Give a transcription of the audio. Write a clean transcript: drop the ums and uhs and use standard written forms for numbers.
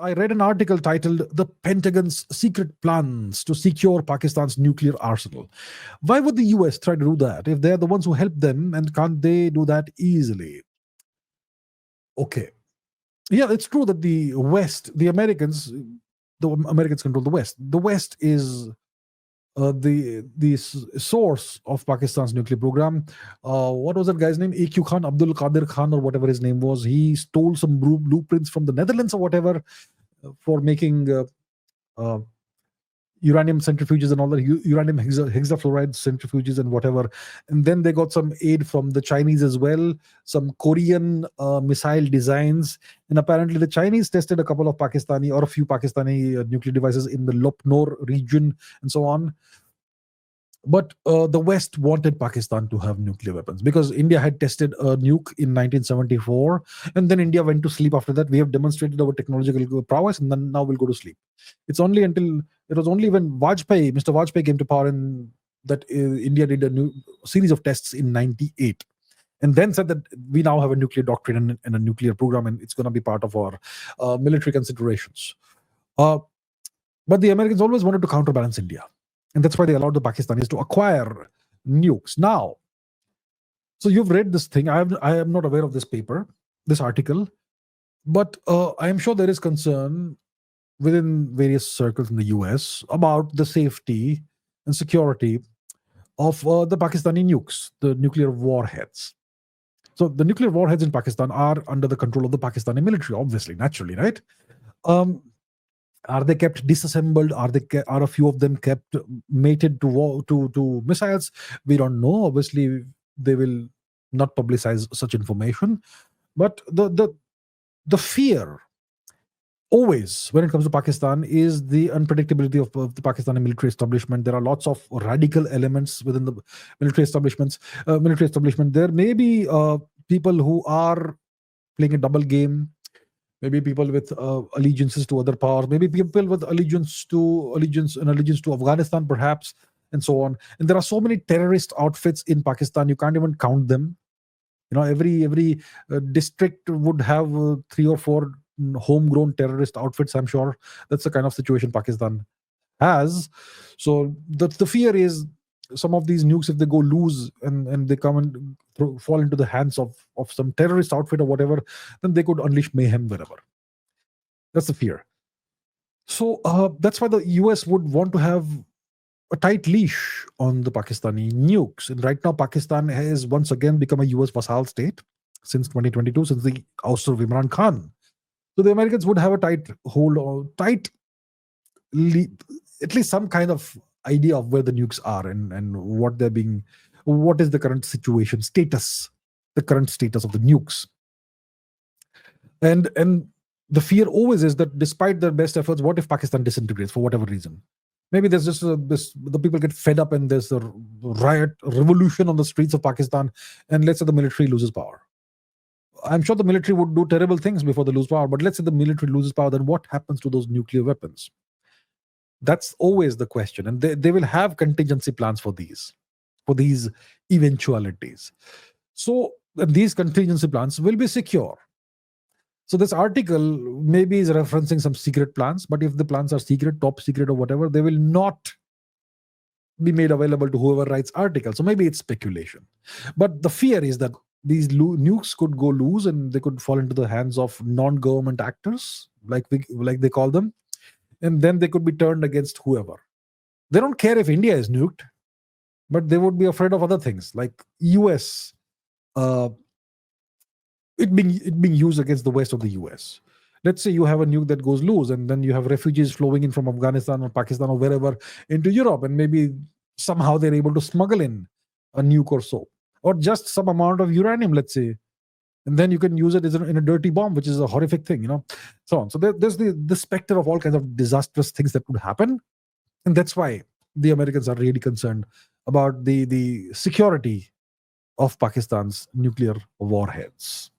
I read an article titled "The Pentagon's Secret Plans to Secure Pakistan's Nuclear Arsenal." Why would the US try to do that if they're the ones who helped them, and can't they do that easily? Okay. Yeah, it's true that the Americans control the West. The West is the source of Pakistan's nuclear program. What was that guy's name? AQ Khan, Abdul Qadir Khan, or whatever his name was. He stole some blueprints from the Netherlands or whatever for making uh, uranium centrifuges and all that, uranium hexafluoride centrifuges and whatever. And then they got some aid from the Chinese as well, some Korean missile designs. And apparently the Chinese tested a couple of Pakistani or a few Pakistani nuclear devices in the Lopnor region and so on. But the West wanted Pakistan to have nuclear weapons because India had tested a nuke in 1974, and then India went to sleep after that. We have demonstrated our technological prowess, and then now we'll go to sleep. It was only when Mr. Vajpayee came to power, and that India did a new series of tests in '98, and then said that we now have a nuclear doctrine and a nuclear program, and it's going to be part of our military considerations. But the Americans always wanted to counterbalance India. And that's why they allowed the Pakistanis to acquire nukes. Now, so you've read this thing. I am not aware of this paper, this article, but I am sure there is concern within various circles in the US about the safety and security of the Pakistani nukes, the nuclear warheads. So the nuclear warheads in Pakistan are under the control of the Pakistani military, obviously, naturally, right? Are they kept disassembled? Are a few of them kept mated to missiles? We don't know. Obviously, they will not publicize such information. But the fear always when it comes to Pakistan is the unpredictability of the Pakistani military establishment. There are lots of radical elements within the military establishment. There may be people who are playing a double game. Maybe people with allegiances to other powers, maybe people with allegiance to Afghanistan, perhaps, and so on. And there are so many terrorist outfits in Pakistan, you can't even count them. You know, every district would have 3 or 4 homegrown terrorist outfits. I'm sure that's the kind of situation Pakistan has. So the fear is some of these nukes, if they go loose and they come and fall into the hands of some terrorist outfit or whatever, then they could unleash mayhem wherever. That's the fear. So that's why the US would want to have a tight leash on the Pakistani nukes. And right now, Pakistan has once again become a US vassal state since 2022, since the ouster of Imran Khan. So the Americans would have a tight hold, or at least some kind of idea of where the nukes are and what is the current the current status of the nukes. And the fear always is that despite their best efforts, what if Pakistan disintegrates for whatever reason? Maybe there's just the people get fed up and there's a revolution on the streets of Pakistan, and let's say the military loses power. I'm sure the military would do terrible things before they lose power, but let's say the military loses power, then what happens to those nuclear weapons? That's always the question. And they will have contingency plans for these eventualities. So these contingency plans will be secure. So this article maybe is referencing some secret plans, but if the plans are secret, top secret or whatever, they will not be made available to whoever writes articles. So maybe it's speculation. But the fear is that these nukes could go loose and they could fall into the hands of non-government actors, like they call them. And then they could be turned against whoever. They don't care if India is nuked, but they would be afraid of other things, like US, it being used against the west of the US. Let's say you have a nuke that goes loose, and then you have refugees flowing in from Afghanistan or Pakistan or wherever into Europe, and maybe somehow they're able to smuggle in a nuke or so, or just some amount of uranium, let's say. And then you can use it in a dirty bomb, which is a horrific thing, so on. So there's the specter of all kinds of disastrous things that could happen. And that's why the Americans are really concerned about the security of Pakistan's nuclear warheads.